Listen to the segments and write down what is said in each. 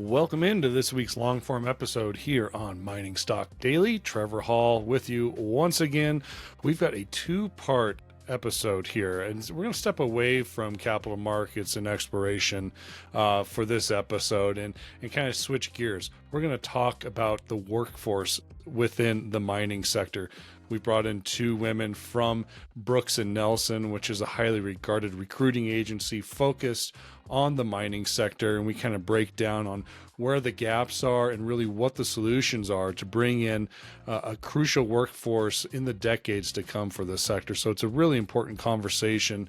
Welcome into this week's long form episode here on Mining Stock Daily. Trevor Hall with you once again. We've got a two-part episode here, and we're going to step away from capital markets and exploration for this episode and kind of switch gears. We're going to talk about the workforce within the mining sector. We brought in two women from Brooks and Nelson, which is a highly regarded recruiting agency focused on the mining sector, and we kind of break down on where the gaps are and really what the solutions are to bring in a crucial workforce in the decades to come for this sector. So it's a really important conversation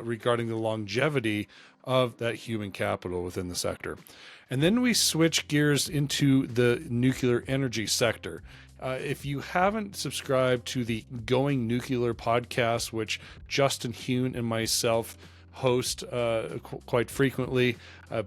regarding the longevity of that human capital within the sector. And then we switch gears into the nuclear energy sector. If you haven't subscribed to the Going Nuclear podcast, which Justin Huhn and myself host quite frequently,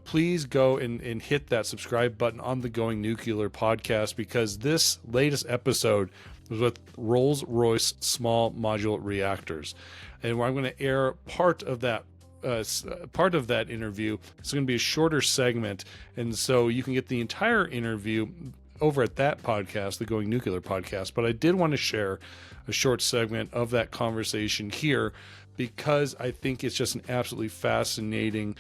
please go and hit that subscribe button on the Going Nuclear podcast, because this latest episode was with Royce small modular reactors. And I'm going to air part of that interview. It's going to be a shorter segment, and so you can get the entire interview over at that podcast, the Going Nuclear podcast. But I did want to share a short segment of that conversation here, because I think it's just an absolutely fascinating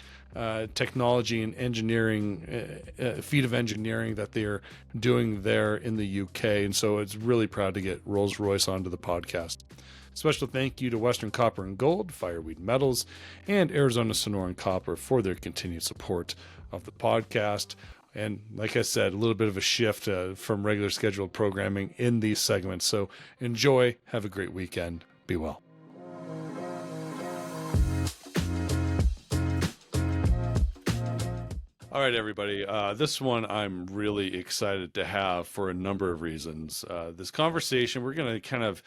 technology and engineering feat of engineering that they're doing there in the UK. And so it's really proud to get Rolls-Royce onto the podcast. Special thank you to Western Copper and Gold, Fireweed Metals, and Arizona Sonoran Copper for their continued support of the podcast. And like I said, a little bit of a shift from regular scheduled programming in these segments. So enjoy, have a great weekend, be well. All right, everybody. This one I'm really excited to have for a number of reasons. This conversation, we're going to kind of,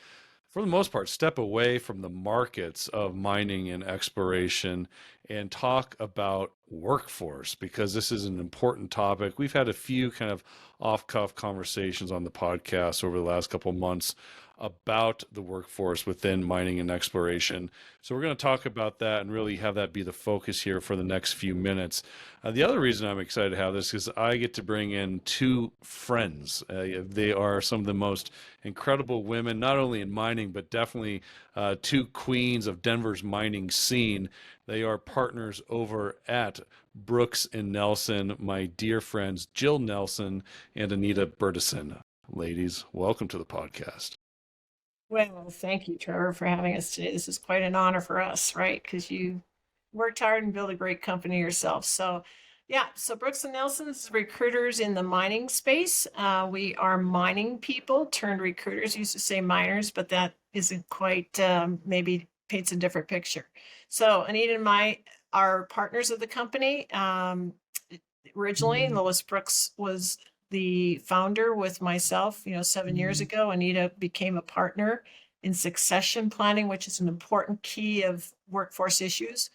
for the most part, step away from the markets of mining and exploration and talk about workforce, because this is an important topic. We've had a few kind of off-cuff conversations on the podcast over the last couple of months about the workforce within mining and exploration. So we're going to talk about that and really have that be the focus here for the next few minutes. The other reason I'm excited to have this is I get to bring in two friends. They are some of the most incredible women, not only in mining, but definitely two queens of Denver's mining scene. They are partners over at Brooks and Nelson, my dear friends, Jill Nelson and Anita Bertisen. Ladies, welcome to the podcast. Well, thank you, Trevor, for having us today. This is quite an honor for us, right? Because you worked hard and built a great company yourself. So, yeah, so Brooks and Nelson's recruiters in the mining space. We are mining people turned recruiters. Used to say miners, but that isn't quite, maybe paints a different picture. So Anita and I are partners of the company. Originally, Lois Brooks was the founder with myself, 7 years ago. Anita became a partner in succession planning, which is an important key of workforce issues.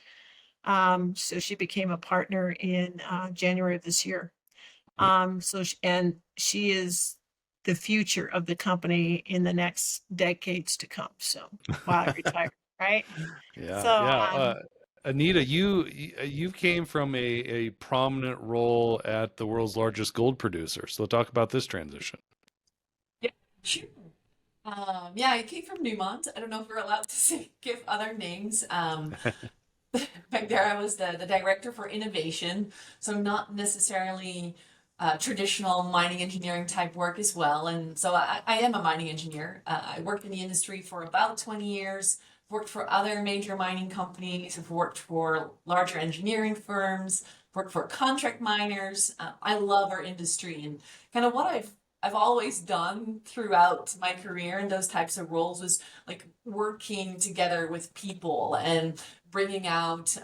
So she became a partner in January of this year. She is the future of the company in the next decades to come. So while I retire, right? Yeah. So, Anita, you came from a prominent role at the world's largest gold producer. So talk about this transition. Yeah, sure. I came from Newmont. I don't know if we're allowed to give other names. Back there, I was the director for innovation, so not necessarily traditional mining engineering type work as well. And so I am a mining engineer. I worked in the industry for about 20 years. Worked for other major mining companies, have worked for larger engineering firms, worked for contract miners. I love our industry, and kind of what I've always done throughout my career in those types of roles was like working together with people and bringing out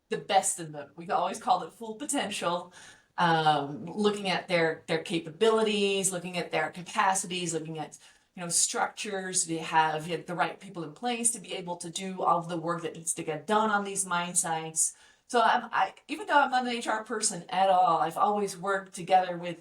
the best in them. We've always called it full potential. Looking at their capabilities, looking at their capacities, looking at structures. They have the right people in place to be able to do all of the work that needs to get done on these mine sites. So even though I'm not an HR person at all, I've always worked together with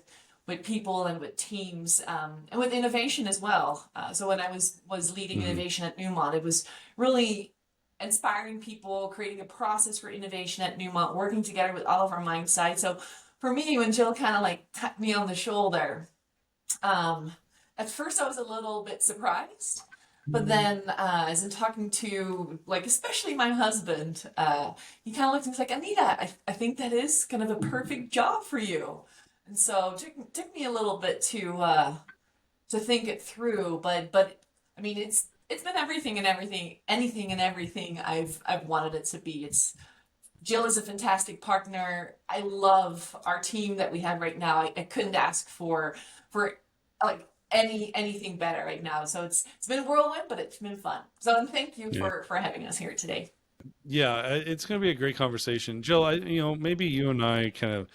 people and with teams, and with innovation as well. So when I was leading innovation at Newmont, it was really inspiring people, creating a process for innovation at Newmont, working together with all of our mine sites. So for me, when Jill kind of like tapped me on the shoulder, at first I was a little bit surprised. But then, as in talking to, like, especially my husband, he kind of looked and was like, Anita, I think that is kind of a perfect job for you. And so it took me a little bit to think it through, but I mean, it's been everything and everything, anything and everything I've wanted it to be. It's Jill is a fantastic partner. I love our team that we have right now. I couldn't ask for like anything better right now. So it's been a whirlwind, but it's been fun. So and thank you Yeah. for having us here today. Yeah, it's going to be a great conversation. Jill, maybe you and I kind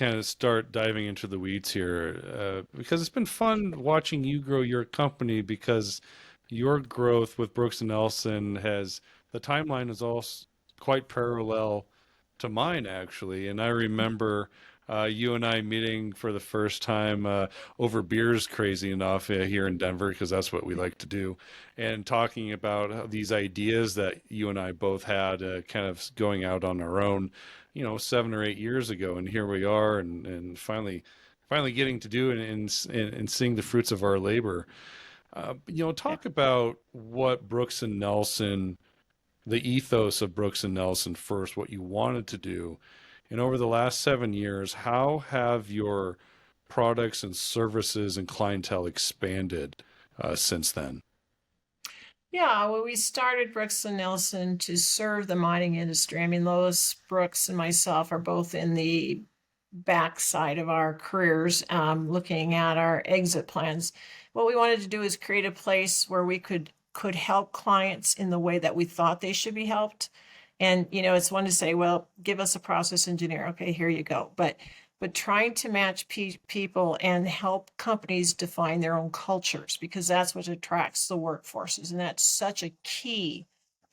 of start diving into the weeds here, because it's been fun watching you grow your company, because your growth with Brooks and Nelson the timeline is all quite parallel to mine, actually. And I remember you and I meeting for the first time over beers, crazy enough, here in Denver, because that's what we like to do, and talking about these ideas that you and I both had, kind of going out on our own, 7 or 8 years ago. And here we are, and finally getting to do it, and seeing the fruits of our labor. Talk about what Brooks and Nelson, the ethos of Brooks and Nelson first, what you wanted to do. And over the last 7 years, how have your products and services and clientele expanded since then? Yeah, well, we started Brooks and Nelson to serve the mining industry. I mean, Lois Brooks and myself are both in the backside of our careers, looking at our exit plans. What we wanted to do is create a place where we could help clients in the way that we thought they should be helped. And it's one to say, well, give us a process engineer. Okay, here you go. But trying to match people and help companies define their own cultures, because that's what attracts the workforces. And that's such a key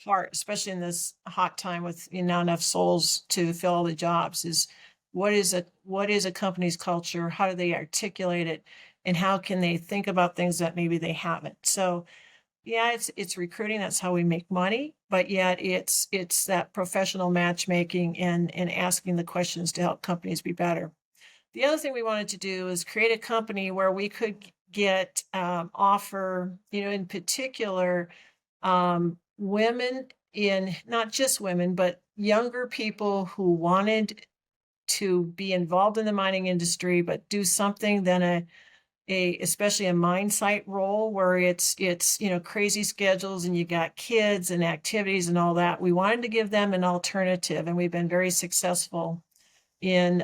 part, especially in this hot time with not enough souls to fill all the jobs, is what is a company's culture? How do they articulate it? And how can they think about things that maybe they haven't? So yeah, it's recruiting. That's how we make money. But yet it's that professional matchmaking and asking the questions to help companies be better. The other thing we wanted to do is create a company where we could get offer, in particular, women, in not just women, but younger people who wanted to be involved in the mining industry, but do something than especially a mine site role where it's crazy schedules and you got kids and activities and all that. We wanted to give them an alternative, and we've been very successful in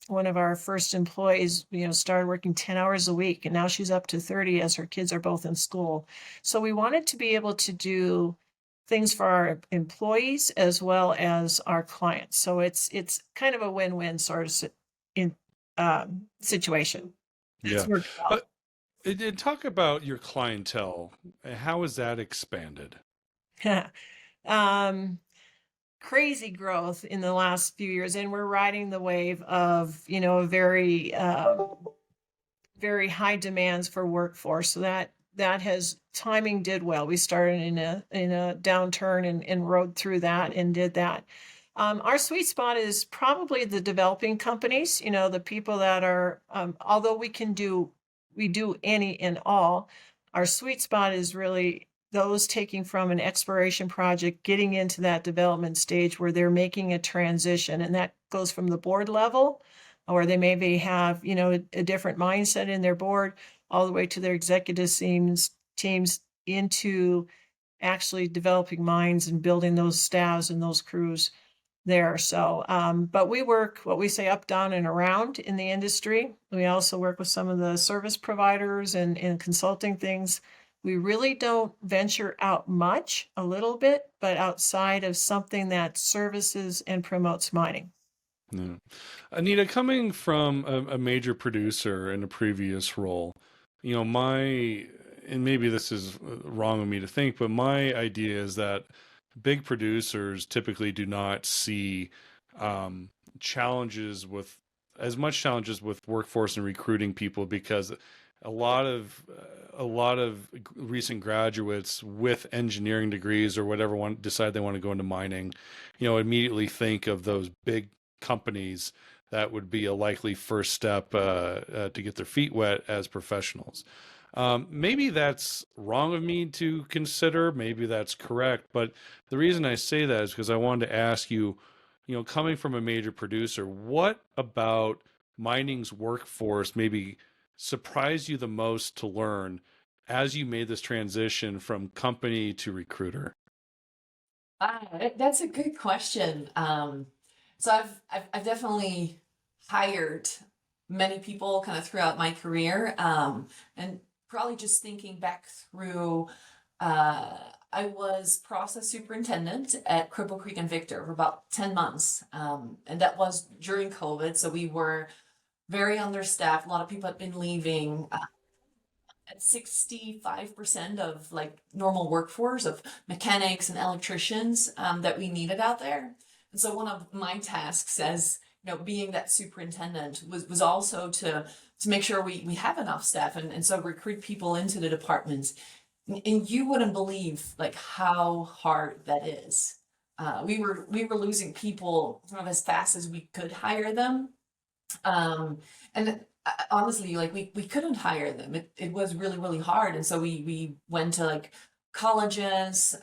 one of our first employees, started working 10 hours a week, and now she's up to 30 as her kids are both in school. So we wanted to be able to do things for our employees as well as our clients. So it's kind of a win-win sort of situation. It's Yeah. worked Uh, well. talk about your clientele. How has that expanded? um, Crazy growth in the last few years, and we're riding the wave of a very very high demands for workforce. So that has timing did well. We started in a downturn and rode through that and did that. Our sweet spot is probably the developing companies, the people that are, although we do any and all, our sweet spot is really those taking from an exploration project, getting into that development stage where they're making a transition. And that goes from the board level, or they maybe have, a different mindset in their board, all the way to their executive teams into actually developing mines and building those staffs and those crews there. So, but we work what we say up, down, and around in the industry. We also work with some of the service providers and consulting things. We really don't venture out much, a little bit, but outside of something that services and promotes mining. Yeah. Anita, coming from a major producer in a previous role, and maybe this is wrong of me to think, but my idea is that big producers typically do not see challenges with as much challenges with workforce and recruiting people, because a lot of recent graduates with engineering degrees or whatever decide they want to go into mining, immediately think of those big companies that would be a likely first step to get their feet wet as professionals. Maybe that's wrong of me to consider. Maybe that's correct. But the reason I say that is because I wanted to ask you, coming from a major producer, what about mining's workforce maybe surprised you the most to learn as you made this transition from company to recruiter? That's a good question. So I've definitely hired many people kind of throughout my career, and probably just thinking back through, I was process superintendent at Cripple Creek and Victor for about 10 months, and that was during COVID. So we were very understaffed. A lot of people had been leaving. At 65% of like normal workforce of mechanics and electricians that we needed out there. And so one of my tasks as being that superintendent was also to make sure we have enough staff and so recruit people into the departments. And you wouldn't believe like how hard that is. We were losing people kind of as fast as we could hire them. And honestly, like we couldn't hire them. It was really, really hard. And so we went to like colleges,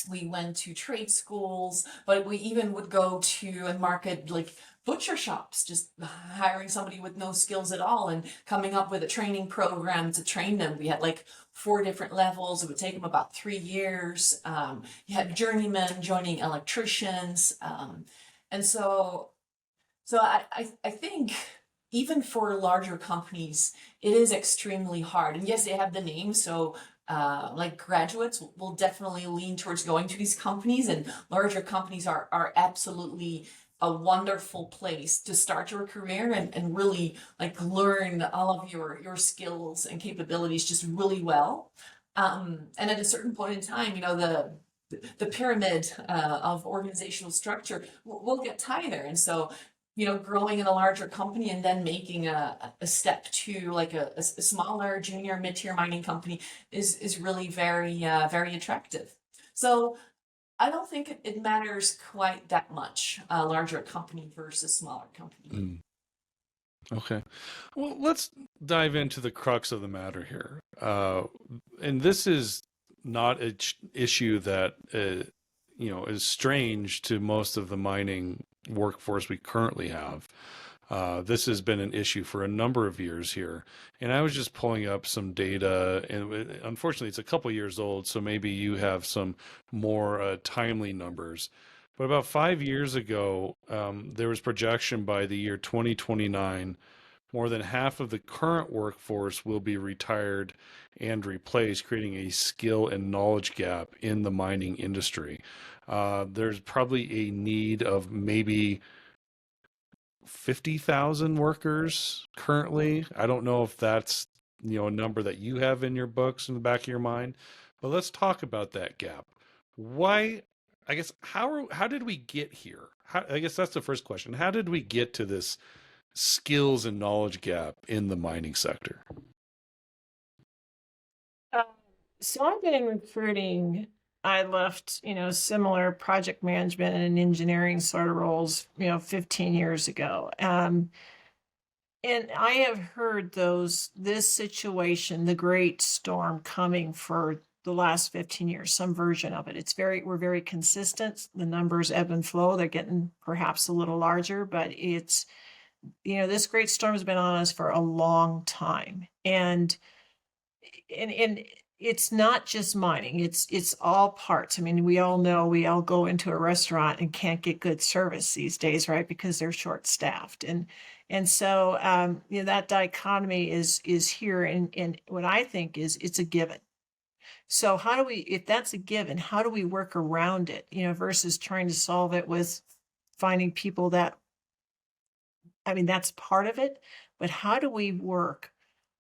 we went to trade schools, but we even would go to and market like butcher shops, just hiring somebody with no skills at all and coming up with a training program to train them. We had like 4 different levels. It would take them about 3 years. You had journeymen joining electricians. And so I think even for larger companies, it is extremely hard. And yes, they have the name. So like graduates will definitely lean towards going to these companies, and larger companies are absolutely a wonderful place to start your career and really like learn all of your skills and capabilities just really well. And at a certain point in time, the pyramid of organizational structure will get tighter. And so growing in a larger company and then making a step to like a smaller junior mid-tier mining company is really very, very attractive. So I don't think it matters quite that much, a larger company versus smaller company. Mm. Okay. Well, let's dive into the crux of the matter here. And this is not an issue that, is strange to most of the mining workforce we currently have. This has been an issue for a number of years here. And I was just pulling up some data, and unfortunately, it's a couple years old, so maybe you have some more timely numbers. But about 5 years ago, there was projection by the year 2029, more than half of the current workforce will be retired and replaced, creating a skill and knowledge gap in the mining industry. There's probably a need of maybe 50,000 workers currently. I don't know if that's a number that you have in your books in the back of your mind, but let's talk about that gap. Why? I guess how did we get here? I guess that's the first question. How did we get to this skills and knowledge gap in the mining sector? So I've been in recruiting. I left, similar project management and engineering sort of roles, 15 years ago. And I have heard this situation, the great storm coming for the last 15 years, some version of it. We're very consistent. The numbers ebb and flow. They're getting perhaps a little larger, but it's, this great storm has been on us for a long time. And it's not just mining, it's all parts. I mean, we all know, we all go into a restaurant and can't get good service these days, right? Because they're short staffed. And so, that dichotomy is here. And what I think is it's a given. So if that's a given, how do we work around it, versus trying to solve it with finding people that's part of it, but how do we work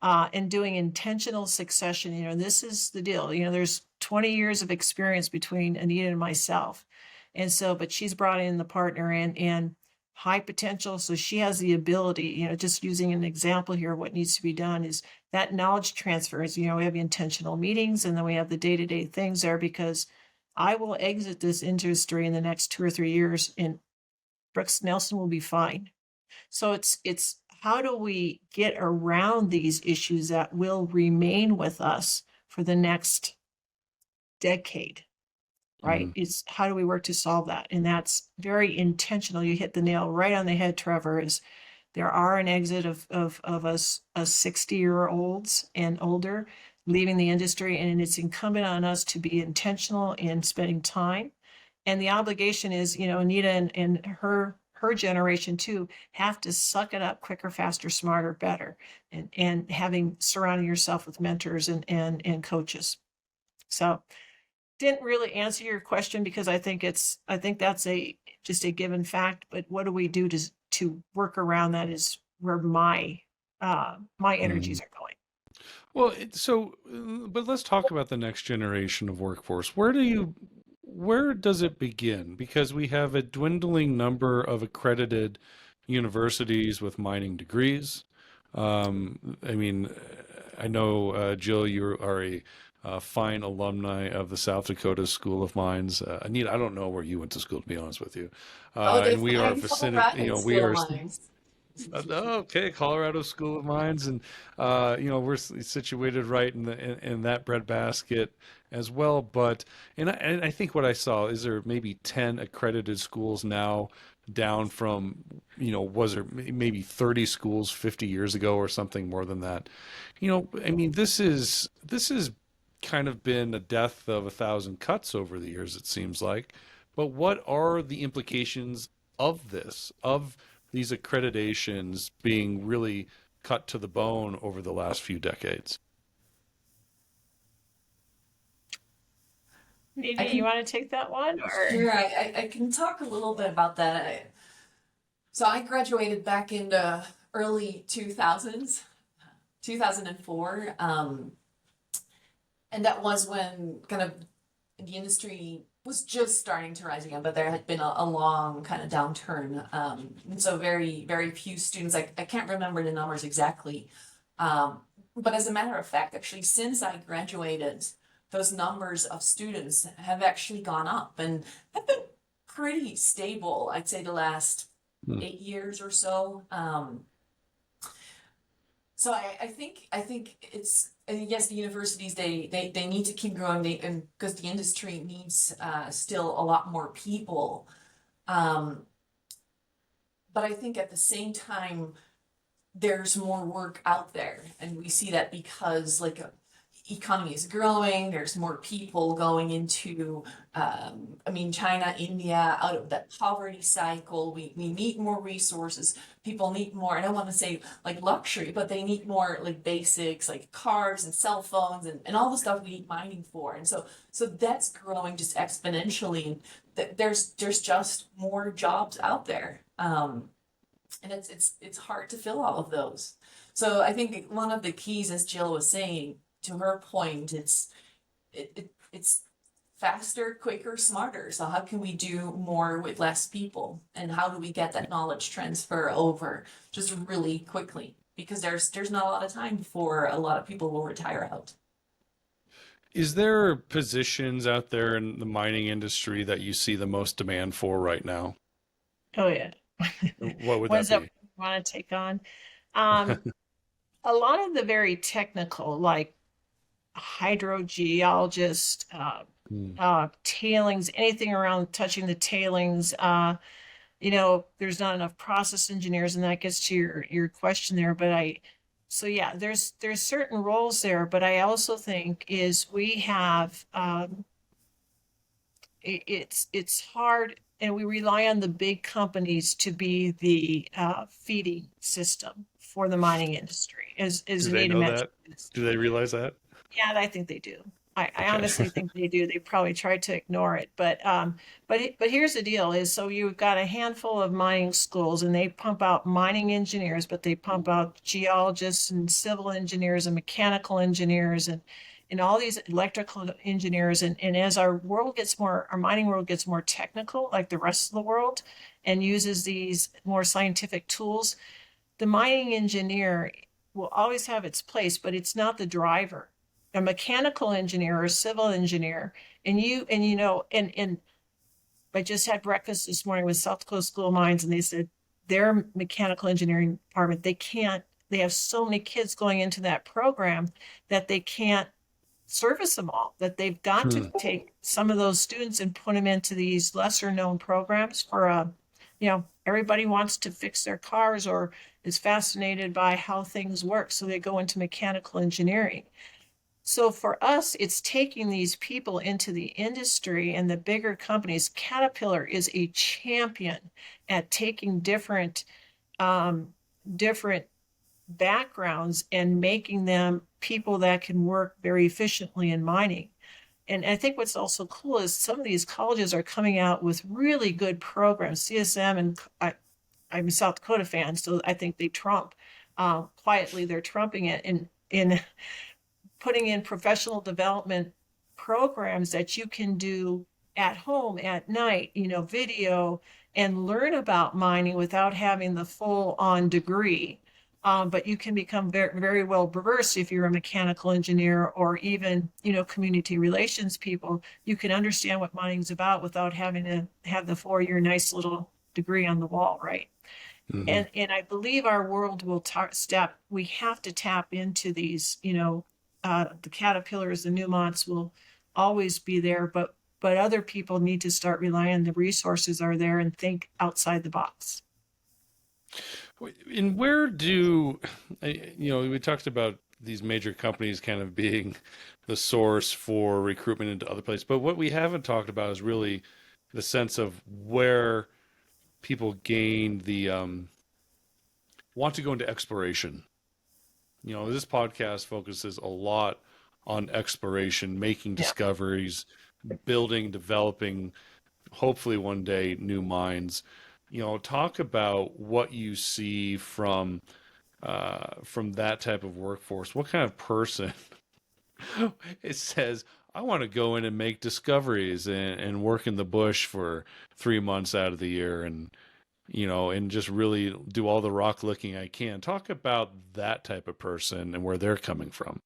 and doing intentional succession? This is the deal. There's 20 years of experience between Anita and myself. And so, but she's brought in the partner and high potential. So she has the ability, just using an example here, what needs to be done is that knowledge transfer is, we have intentional meetings and then we have the day-to-day things there, because I will exit this industry in the next 2 or 3 years Brooks Nelson will be fine. So it's how do we get around these issues that will remain with us for the next decade, right? It's how do we work to solve that? And that's very intentional. You hit the nail right on the head, Trevor, is there are an exit of us 60-year-olds and older leaving the industry, and it's incumbent on us to be intentional in spending time. And the obligation is, Anita and her generation too have to suck it up quicker, faster, smarter, better, and having surrounding yourself with mentors and coaches. So didn't really answer your question because I think that's just a given fact, but what do we do to work around that is where my energies are going. Well, but let's talk about the next generation of workforce. Where does it begin? Because we have a dwindling number of accredited universities with mining degrees. I mean, I know, Jill, you are a fine alumni of the South Dakota School of Mines. Anita, I don't know where you went to school, to be honest with you. And we are a vicinity, we are. Okay, Colorado School of Mines, and we're situated right in that breadbasket as well. But and I think what I saw is there maybe 10 accredited schools now, down from was there maybe 30 schools 50 years ago or something more than that. I mean, this is kind of been a death of a thousand cuts over the years, it seems like. But what are the implications of these accreditations being really cut to the bone over the last few decades? Anita, you want to take that one? Or? Sure, I can talk a little bit about that. So I graduated back in the early 2000s, 2004. And that was when kind of the industry was just starting to rise again, but there had been a long kind of downturn. And so very, very few students, I can't remember the numbers exactly. But as a matter of fact, actually, since I graduated, those numbers of students have actually gone up and have been pretty stable, I'd say the last 8 years or so. So I think it's, and yes, the universities, they need to keep growing, and because the industry needs still a lot more people. But I think at the same time, there's more work out there, and we see that because economy is growing, there's more people going into, China, India, out of that poverty cycle. We need more resources. People need more, I don't want to say luxury, but they need more basics like cars and cell phones and all the stuff we need mining for. And so that's growing just exponentially. There's just more jobs out there. And it's hard to fill all of those. So I think one of the keys, as Jill was saying, to her point, it's faster, quicker, smarter. So how can we do more with less people, and how do we get that knowledge transfer over just really quickly? Because there's not a lot of time before a lot of people will retire out. Is there positions out there in the mining industry that you see the most demand for right now? Oh yeah. What would Ones that that be? we want to take on. A lot of the very technical, like hydrogeologist, tailings, anything around touching the tailings. There's not enough process engineers, and that gets to your question there. But there's certain roles there, but I also think is we have it's hard, and we rely on the big companies to be the feeding system for the mining industry. As Do they Anita know mentioned. that? Do they realize that? Yeah, I think they do. I Okay. honestly think they do. They probably tried to ignore it, but here's the deal: is so you've got a handful of mining schools, and they pump out mining engineers, but they pump out geologists and civil engineers and mechanical engineers and all these electrical engineers. And as our mining world gets more technical, like the rest of the world, and uses these more scientific tools, the mining engineer will always have its place, but it's not the driver. A mechanical engineer or a civil engineer, and I just had breakfast this morning with South Dakota School of Mines, and they said their mechanical engineering department, they have so many kids going into that program that they can't service them all, that they've got to take some of those students and put them into these lesser known programs for everybody wants to fix their cars or is fascinated by how things work, so they go into mechanical engineering. So for us, it's taking these people into the industry and the bigger companies. Caterpillar is a champion at taking different backgrounds and making them people that can work very efficiently in mining. And I think what's also cool is some of these colleges are coming out with really good programs. CSM, and I'm a South Dakota fan, so I think they trump. Quietly, they're trumping it in putting in professional development programs that you can do at home at night, video, and learn about mining without having the full on degree. But you can become very, very well versed if you're a mechanical engineer or even, community relations people. You can understand what mining's about without having to have the 4-year nice little degree on the wall, right? And I believe our world will we have to tap into these, the Caterpillars, the Newmonts will always be there, but other people need to start relying, the resources are there, and think outside the box. And where do, we talked about these major companies kind of being the source for recruitment into other places, but what we haven't talked about is really the sense of where people gain the want to go into exploration. This podcast focuses a lot on exploration, making discoveries, building, developing, hopefully one day, new mines. Talk about what you see from that type of workforce. What kind of person it says, I want to go in and make discoveries and work in the bush for 3 months out of the year and just really do all the rock licking I can. Talk about that type of person and where they're coming from.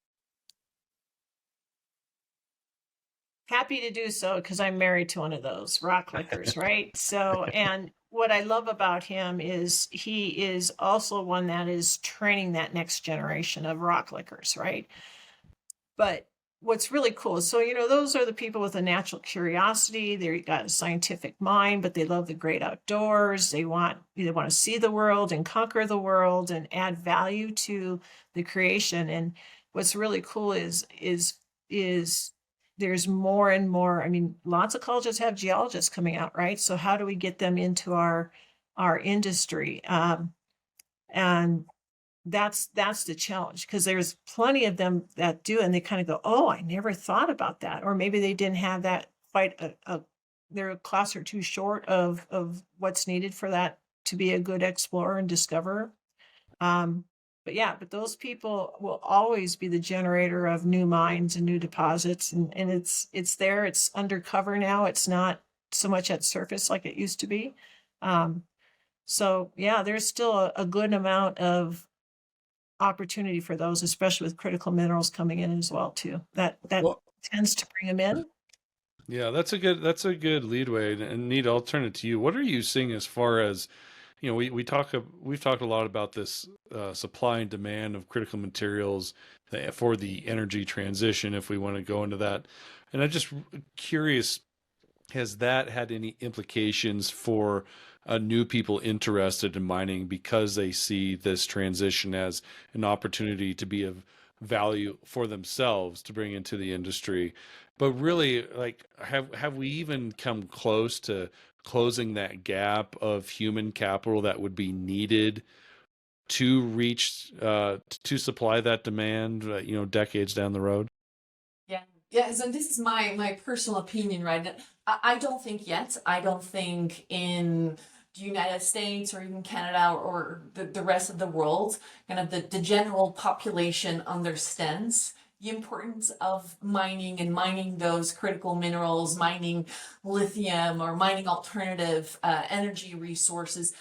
Happy to do so, because I'm married to one of those rock lickers, right? So, and what I love about him is he is also one that is training that next generation of rock lickers, right? But what's really cool is, so, those are the people with a natural curiosity. They've got a scientific mind, but they love the great outdoors. They want to see the world and conquer the world and add value to the creation. And what's really cool is there's more and more. I mean, lots of colleges have geologists coming out, right? So how do we get them into our industry? And that's the challenge, because there's plenty of them that do, and they kind of go, oh, I never thought about that. Or maybe they didn't have that quite they're a class or two short of what's needed for that to be a good explorer and discoverer. But those people will always be the generator of new mines and new deposits. And it's there, it's undercover now. It's not so much at surface like it used to be. There's still a good amount of opportunity for those, especially with critical minerals coming in as well too. That tends to bring them in. Yeah, that's a good leadway. And Anita, I'll turn it to you. What are you seeing as far as, we've talked a lot about this supply and demand of critical materials for the energy transition, if we want to go into that. And I'm just curious, has that had any implications for new people interested in mining, because they see this transition as an opportunity to be of value for themselves to bring into the industry? But really, like, have we even come close to closing that gap of human capital that would be needed to reach to supply that demand, decades down the road? Yeah, so this is my personal opinion, right? I don't think yet. I don't think in the United States or even Canada or the rest of the world, kind of the general population understands the importance of mining and mining those critical minerals, mining lithium or mining alternative energy resources.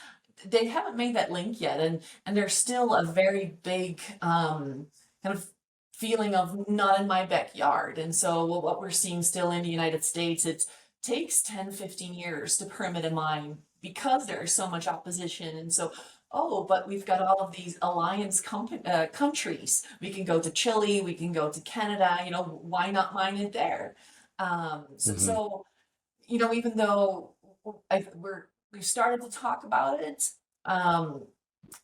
They haven't made that link yet, and there's still a very big kind of feeling of not in my backyard. And so what we're seeing still in the United States, it's takes 10, 15 years to permit a mine because there's so much opposition. And so, oh, but we've got all of these alliance countries. We can go to Chile, we can go to Canada, why not mine it there? Hmm. Even though we've started to talk about it,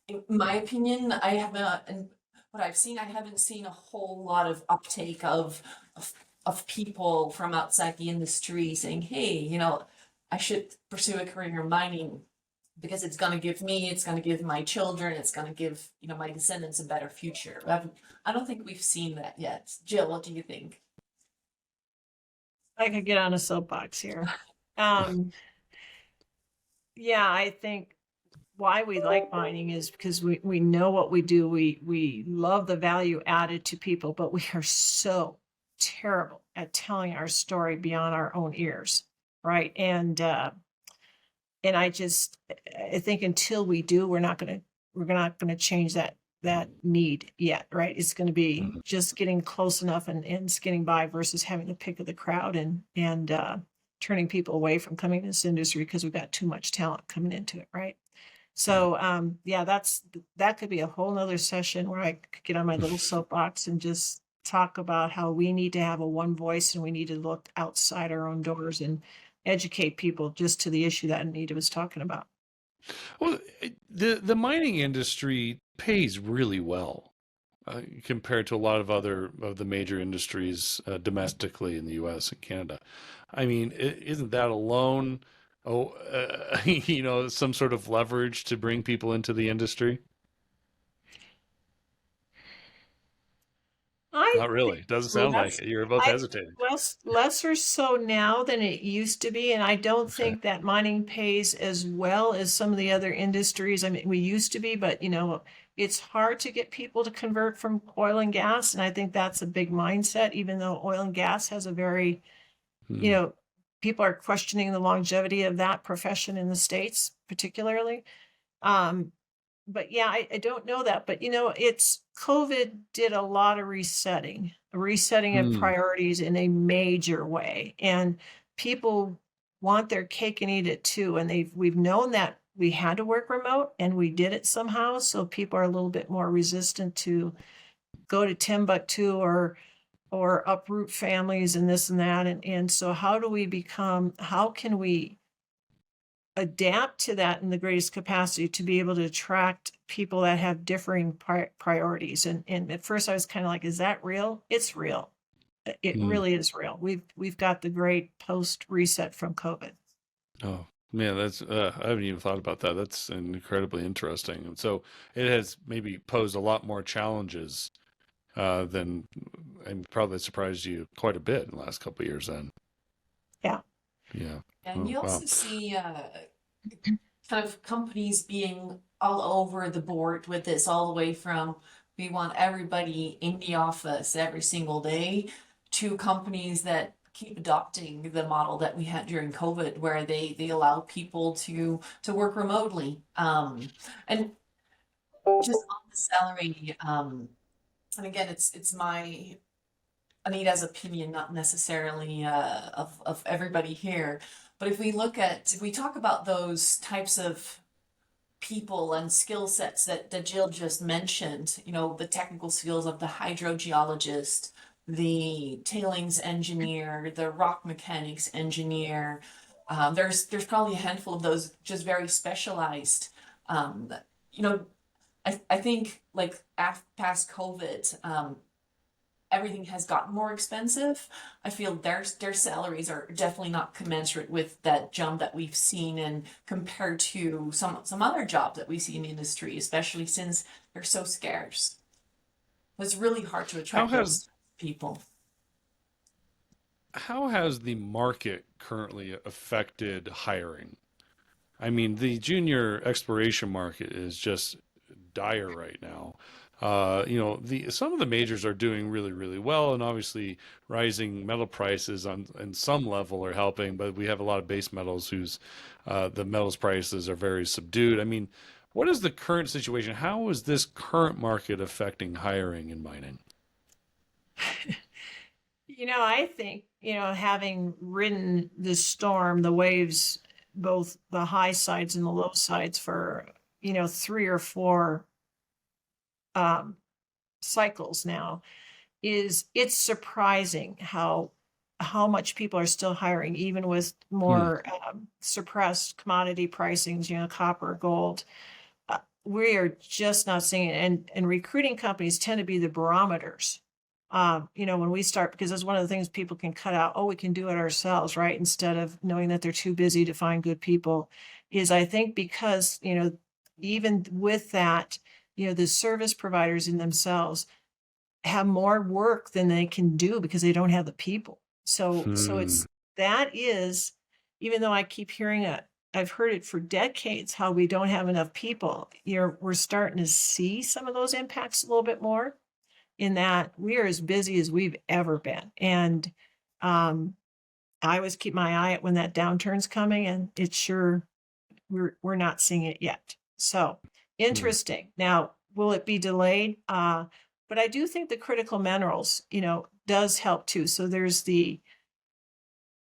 in my opinion, and what I've seen, I haven't seen a whole lot of uptake of people from outside the industry saying, hey, I should pursue a career in mining because it's going to give my children, it's going to give, my descendants a better future. I don't think we've seen that yet. Jill, what do you think? I could get on a soapbox here. Yeah, I think why we like mining is because we know what we do. We love the value added to people, but we are so terrible at telling our story beyond our own ears, right? And I think until we do, we're not gonna change that need yet, right? It's going to be Hmm. just getting close enough and getting by versus having the pick of the crowd and turning people away from coming to this industry because we've got too much talent coming into it, right? Right. So yeah, that could be a whole nother session where I could get on my little soapbox and just talk about how we need to have a one voice and we need to look outside our own doors and educate people just to the issue that Anita was talking about. Well, the mining industry pays really well compared to a lot of other of the major industries domestically in the U.S. and Canada. I mean, isn't that alone, some sort of leverage to bring people into the industry? I Not really. Doesn't sound like less it. You're both I hesitating. lesser so now than it used to be, and I don't Okay. think that mining pays as well as some of the other industries. I mean, we used to be, but it's hard to get people to convert from oil and gas, and I think that's a big mindset. Even though oil and gas has a very, you Hmm. know, people are questioning the longevity of that profession in the States, particularly. Um, but yeah, I don't know that. But it's COVID did a lot of resetting of Hmm. priorities in a major way. And people want their cake and eat it too. And we've known that we had to work remote and we did it somehow. So people are a little bit more resistant to go to Timbuktu or uproot families and this and that. And so how can we adapt to that in the greatest capacity to be able to attract people that have differing priorities. And at first I was kind of like, is that real? It's real. It Hmm. really is real. We've got the great post reset from COVID. Oh, man, that's I haven't even thought about that. That's incredibly interesting. And so it has maybe posed a lot more challenges than and probably surprised you quite a bit in the last couple of years then. Yeah. Yeah. And Oh, you wow. also see kind of companies being all over the board with this, all the way from we want everybody in the office every single day to companies that keep adopting the model that we had during COVID, where they allow people to work remotely. And just on the salary, and again, it's my Anita's opinion, not necessarily of everybody here. But if we talk about those types of people and skill sets that Jill just mentioned, the technical skills of the hydrogeologist, the tailings engineer, the rock mechanics engineer, there's probably a handful of those just very specialized. Um, you know, I think like past COVID, everything has gotten more expensive. I feel their salaries are definitely not commensurate with that jump that we've seen and compared to some other jobs that we see in the industry, especially since they're so scarce. It's really hard to How attract has those people. how has the market currently affected hiring? I mean, the junior exploration market is just dire right now. The some of the majors are doing really, really well, and obviously rising metal prices on some level are helping. But we have a lot of base metals whose the metals prices are very subdued. I mean, what is the current situation? How is this current market affecting hiring in mining? I think having ridden the storm, the waves, both the high sides and the low sides for, 3 or 4 cycles now, it's surprising how much people are still hiring, even with more suppressed commodity pricings, copper, gold. We are just not seeing it. And recruiting companies tend to be the barometers. When we start, because that's one of the things people can cut out. Oh, we can do it ourselves, right? Instead of knowing that they're too busy to find good people, is I think because, even with that, the service providers in themselves have more work than they can do because they don't have the people. So that is, even though I keep hearing it, I've heard it for decades, how we don't have enough people. We're starting to see some of those impacts a little bit more, in that we are as busy as we've ever been. And I always keep my eye out when that downturn's coming, and it's sure we're not seeing it yet. So interesting. Now, will it be delayed? But I do think the critical minerals, does help too. So there's the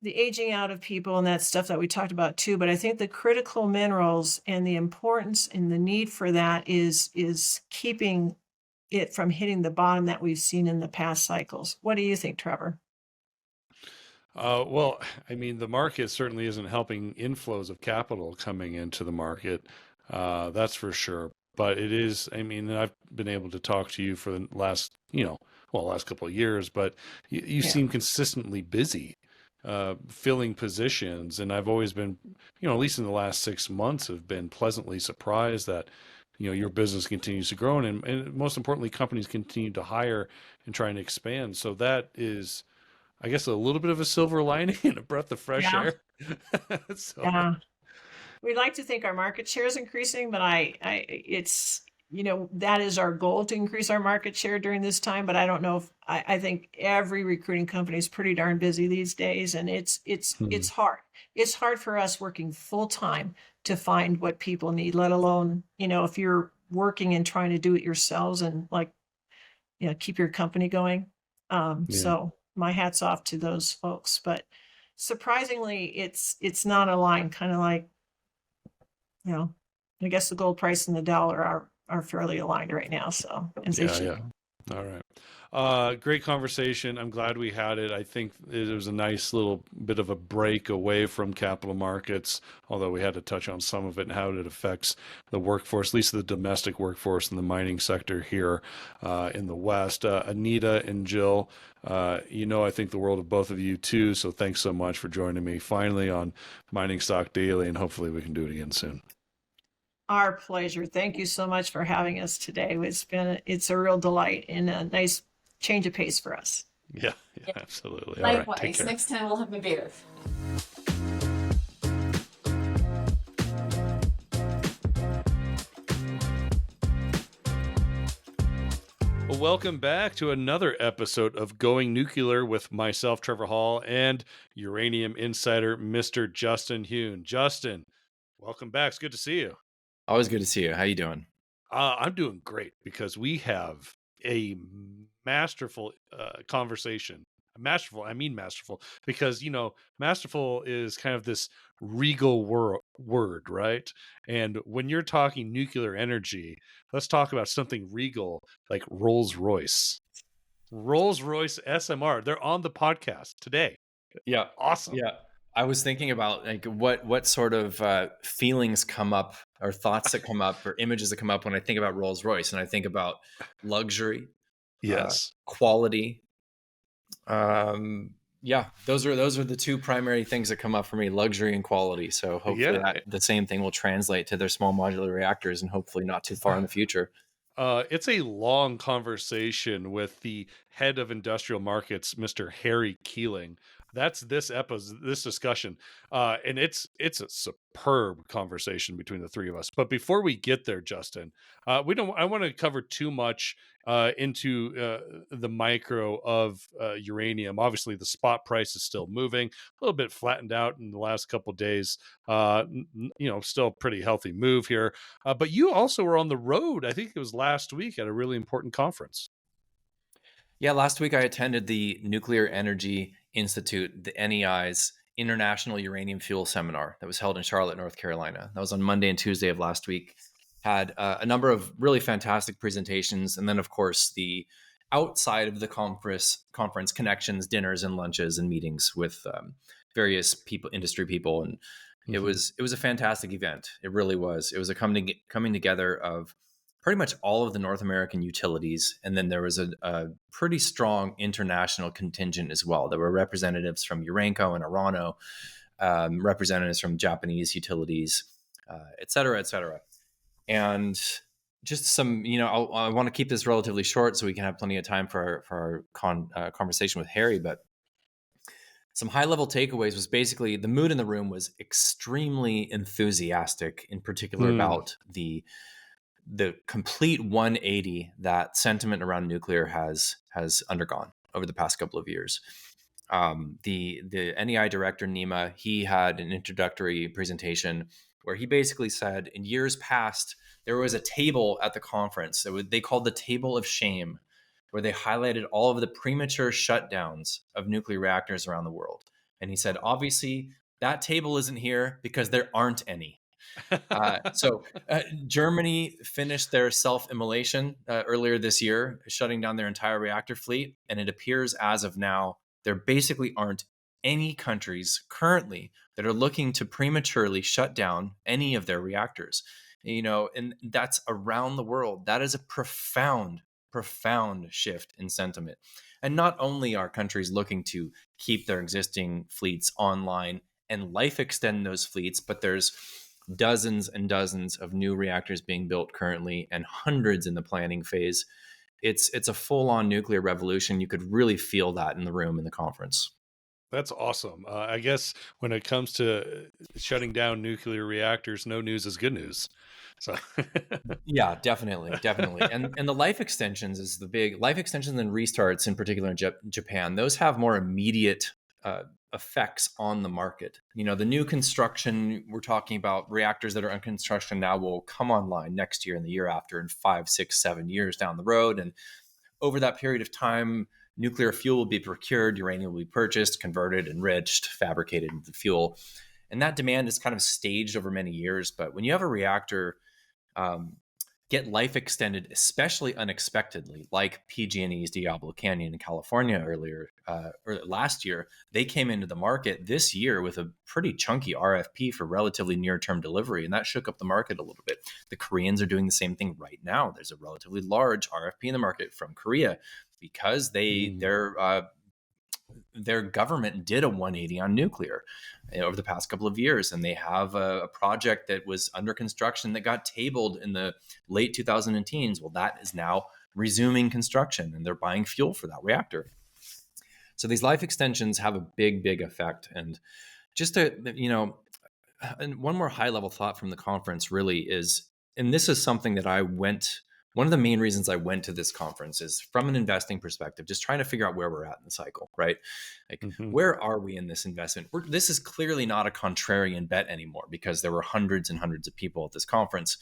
aging out of people and that stuff that we talked about too. But I think the critical minerals and the importance and the need for that is keeping it from hitting the bottom that we've seen in the past cycles. What do you think, Trevor? Well, I mean, the market certainly isn't helping inflows of capital coming into the market. That's for sure. But it is, I mean, I've been able to talk to you for the last, last couple of years, but you seem consistently busy, filling positions. And I've always been, at least in the last 6 months, have been pleasantly surprised that, your business continues to grow, and most importantly, companies continue to hire and try and expand. So that is, I guess, a little bit of a silver lining and a breath of fresh Yeah. air. So, Yeah. We'd like to think our market share is increasing, but it's, that is our goal, to increase our market share during this time. But I don't know if I think every recruiting company is pretty darn busy these days, and it's hard. It's hard for us working full time to find what people need, let alone, if you're working and trying to do it yourselves and keep your company going. So my hat's off to those folks, but surprisingly, it's not aligned, kind of like, I guess the gold price and the dollar are fairly aligned right now. So as they should. All right. Great conversation. I'm glad we had it. I think it was a nice little bit of a break away from capital markets, although we had to touch on some of it and how it affects the workforce, at least the domestic workforce in the mining sector here in the West. Anita and Jill, I think the world of both of you too. So thanks so much for joining me finally on Mining Stock Daily, and hopefully we can do it again soon. Our pleasure. Thank you so much for having us today. It's a real delight and a nice change of pace for us. Yeah, absolutely. Likewise. All right, take care. Next time we'll have a beer. Well, welcome back to another episode of Going Nuclear with myself, Trevor Hall, and uranium insider, Mr. Justin Huhn. Justin, welcome back. It's good to see you. Always good to see you. How you doing? I'm doing great because we have a masterful conversation. Masterful, because, masterful is kind of this regal word, right? And when you're talking nuclear energy, let's talk about something regal like Rolls-Royce. Rolls-Royce SMR. They're on the podcast today. Yeah. Awesome. Yeah. I was thinking about like what sort of feelings come up, or thoughts that come up, or images that come up when I think about Rolls-Royce, and I think about luxury, yes, quality. Those are the two primary things that come up for me: luxury and quality. So hopefully the same thing will translate to their small modular reactors, and hopefully not too far in the future. It's a long conversation with the head of industrial markets, Mr. Harry Keeling. That's this discussion, and it's a superb conversation between the three of us. But before we get there, Justin, I want to cover too much into the micro of uranium. Obviously, the spot price is still moving, a little bit flattened out in the last couple of days. Still a pretty healthy move here. But you also were on the road, I think it was last week, at a really important conference. Yeah, last week I attended the Nuclear Energy Institute, the NEI's International Uranium Fuel Seminar that was held in Charlotte, North Carolina. That was on Monday and Tuesday of last week. Had a number of really fantastic presentations. And then, of course, the outside of the conference connections, dinners and lunches and meetings with various people, industry people. And it was a fantastic event. It really was. It was a coming together of pretty much all of the North American utilities. And then there was a pretty strong international contingent as well. There were representatives from Urenco and Orano, representatives from Japanese utilities, et cetera, et cetera. And just some, I want to keep this relatively short so we can have plenty of time for our conversation with Harry. But some high level takeaways was basically the mood in the room was extremely enthusiastic, in particular about the complete 180 that sentiment around nuclear has undergone over the past couple of years. The NEI director, Nima, he had an introductory presentation where he basically said in years past, there was a table at the conference that they called the Table of Shame, where they highlighted all of the premature shutdowns of nuclear reactors around the world. And he said, obviously, that table isn't here because there aren't any. So Germany finished their self-immolation earlier this year, shutting down their entire reactor fleet. And it appears as of now, there basically aren't any countries currently that are looking to prematurely shut down any of their reactors. And that's around the world. That is a profound shift in sentiment. And not only are countries looking to keep their existing fleets online and life extend those fleets, but there's dozens and dozens of new reactors being built currently and hundreds in the planning phase. It's a full-on nuclear revolution. You could really feel that in the room in the conference. That's awesome. I guess when it comes to shutting down nuclear reactors, no news is good news. So yeah, definitely. And the life extensions is the big life extensions and restarts, in particular in Japan. Those have more immediate effects on the market. The new construction, we're talking about reactors that are in construction now will come online next year and the year after, in 5, 6, 7 years down the road. And over that period of time, nuclear fuel will be procured, uranium will be purchased, converted, enriched, fabricated into fuel. And that demand is kind of staged over many years. But when you have a reactor get life extended, especially unexpectedly, like PG&E's Diablo Canyon in California earlier or last year, they came into the market this year with a pretty chunky RFP for relatively near-term delivery, and that shook up the market a little bit. The Koreans are doing the same thing right now. There's a relatively large RFP in the market from Korea because their government did a 180 on nuclear over the past couple of years. And they have a project that was under construction that got tabled in the late 2010s. Well, that is now resuming construction and they're buying fuel for that reactor. So these life extensions have a big effect. And just to, and one more high level thought from the conference really is, and this is something that one of the main reasons I went to this conference is from an investing perspective, just trying to figure out where we're at in the cycle, right? Like, where are we in this investment? This is clearly not a contrarian bet anymore because there were hundreds and hundreds of people at this conference.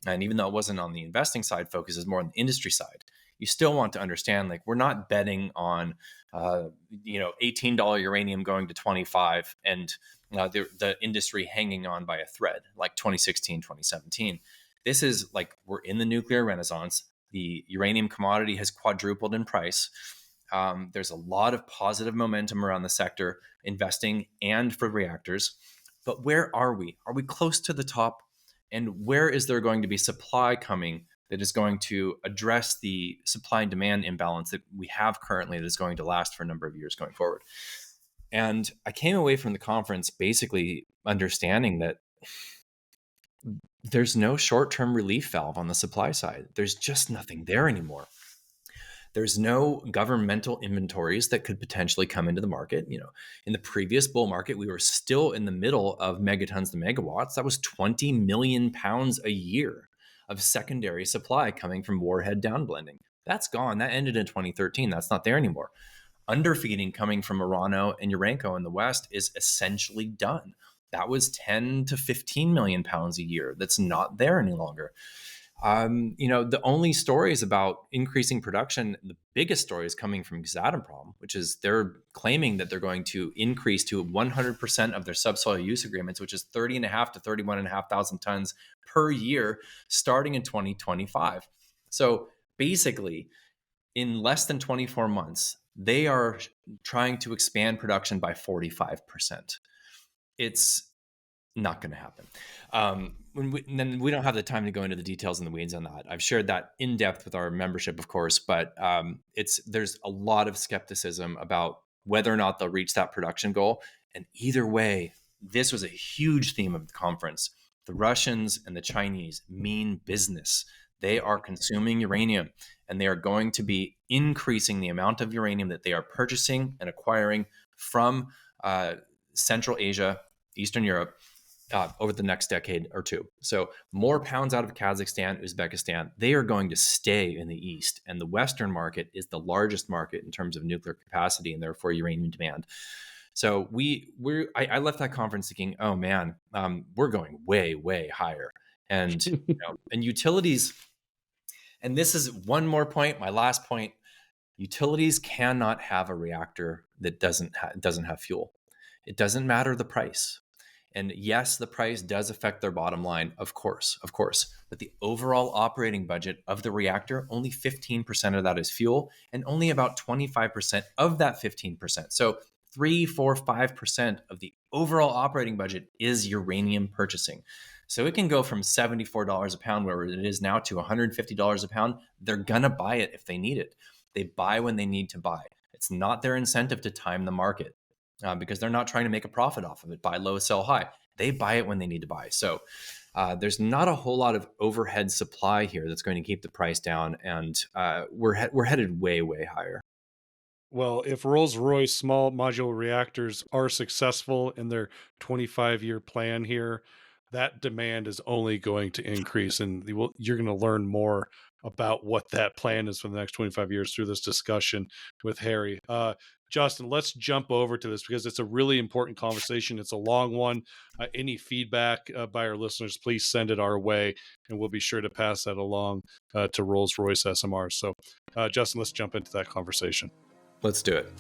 And even though it wasn't on the investing side, focus is more on the industry side. You still want to understand, like, we're not betting on, $18 uranium going to 25 and the industry hanging on by a thread like 2016, 2017. This is like, we're in the nuclear renaissance. The uranium commodity has quadrupled in price. There's a lot of positive momentum around the sector, investing and for reactors. But where are we? Are we close to the top? And where is there going to be supply coming that is going to address the supply and demand imbalance that we have currently that is going to last for a number of years going forward? And I came away from the conference basically understanding that there's no short-term relief valve on the supply side. There's just nothing there anymore. There's no governmental inventories that could potentially come into the market. In the previous bull market, we were still in the middle of megatons to megawatts. That was 20 million pounds a year of secondary supply coming from warhead downblending. That's gone. That ended in 2013. That's not there anymore. Underfeeding coming from Orano and Urenco in the West is essentially done. That was 10 to 15 million pounds a year. That's not there any longer. The only stories about increasing production, the biggest story is coming from Kazatomprom, which is they're claiming that they're going to increase to 100% of their subsoil use agreements, which is 30.5 to 31,500 tons per year starting in 2025. So basically, in less than 24 months, they are trying to expand production by 45%. It's not going to happen. And then we don't have the time to go into the details and the weeds on that. I've shared that in depth with our membership, of course, but there's a lot of skepticism about whether or not they'll reach that production goal. And either way, this was a huge theme of the conference. The Russians and the Chinese mean business. They are consuming uranium, and they are going to be increasing the amount of uranium that they are purchasing and acquiring from Central Asia, Eastern Europe, over the next decade or two. So more pounds out of Kazakhstan, Uzbekistan, they are going to stay in the East. And the Western market is the largest market in terms of nuclear capacity and therefore uranium demand. So I left that conference thinking, oh man, we're going way, way higher. And, and utilities, and this is one more point, my last point, utilities cannot have a reactor that doesn't have fuel. It doesn't matter the price. And yes, the price does affect their bottom line, of course. But the overall operating budget of the reactor, only 15% of that is fuel, and only about 25% of that 15%. So 3, 4, 5% of the overall operating budget is uranium purchasing. So it can go from $74 a pound, where it is now, to $150 a pound. They're going to buy it if they need it. They buy when they need to buy. It's not their incentive to time the market. Because they're not trying to make a profit off of it, buy low, sell high. They buy it when they need to buy. So there's not a whole lot of overhead supply here that's going to keep the price down, and we're headed way, way higher. Well, if Rolls-Royce small modular reactors are successful in their 25-year plan here, that demand is only going to increase, and you're going to learn more about what that plan is for the next 25 years through this discussion with Harry. Justin, let's jump over to this because it's a really important conversation. It's a long one. Any feedback by our listeners, please send it our way, and we'll be sure to pass that along to Rolls-Royce SMR. So, Justin, let's jump into that conversation. Let's do it.